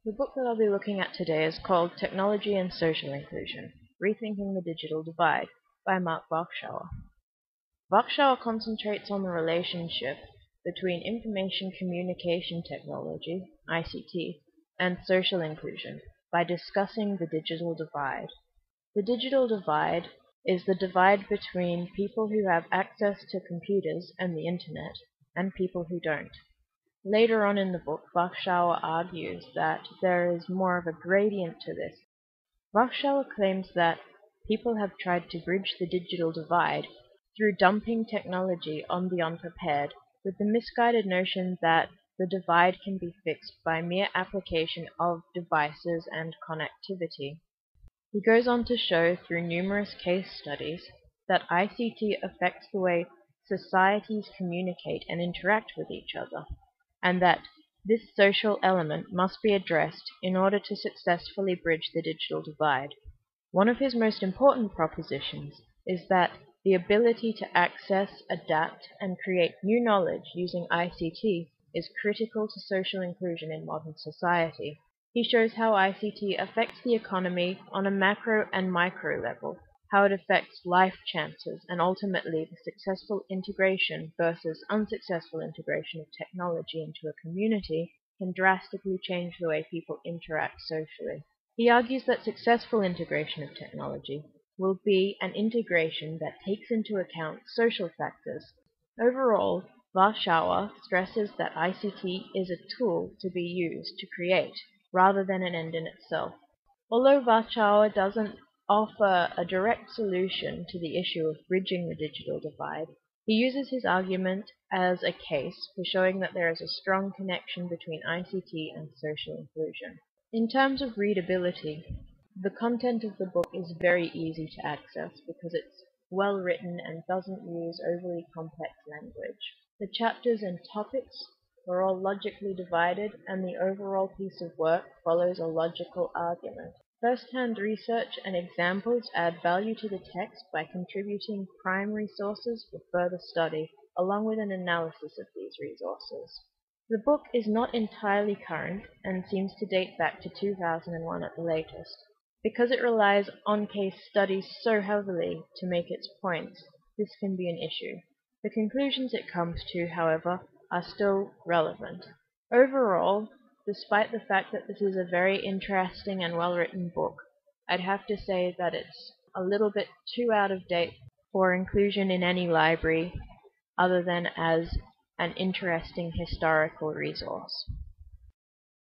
The book that I'll be looking at today is called Technology and Social Inclusion: Rethinking the Digital Divide by Mark Warschauer. Warschauer concentrates on the relationship between information communication technology, ICT, and social inclusion by discussing the digital divide. The digital divide is the divide between people who have access to computers and the internet and people who don't. Later on in the book, Warschauer argues that there is more of a gradient to this. Warschauer claims that people have tried to bridge the digital divide through dumping technology on the unprepared, with the misguided notion that the divide can be fixed by mere application of devices and connectivity. He goes on to show through numerous case studies that ICT affects the way societies communicate and interact with each other, and that this social element must be addressed in order to successfully bridge the digital divide. One of his most important propositions is that the ability to access, adapt, and create new knowledge using ICT is critical to social inclusion in modern society. He shows how ICT affects the economy on a macro and micro level, how it affects life chances, and ultimately the successful integration versus unsuccessful integration of technology into a community can drastically change the way people interact socially. He argues that successful integration of technology will be an integration that takes into account social factors. Overall, Warschauer stresses that ICT is a tool to be used to create, rather than an end in itself. Although Warschauer doesn't offer a direct solution to the issue of bridging the digital divide, he uses his argument as a case for showing that there is a strong connection between ICT and social inclusion. In terms of readability, the content of the book is very easy to access because it's well written and doesn't use overly complex language. The chapters and topics are all logically divided, and the overall piece of work follows a logical argument. First-hand research and examples add value to the text by contributing primary sources for further study, along with an analysis of these resources. The book is not entirely current and seems to date back to 2001 at the latest. Because it relies on case studies so heavily to make its points, this can be an issue. The conclusions it comes to, however, are still relevant. Overall, despite the fact that this is a very interesting and well-written book, I'd have to say that it's a little bit too out of date for inclusion in any library other than as an interesting historical resource.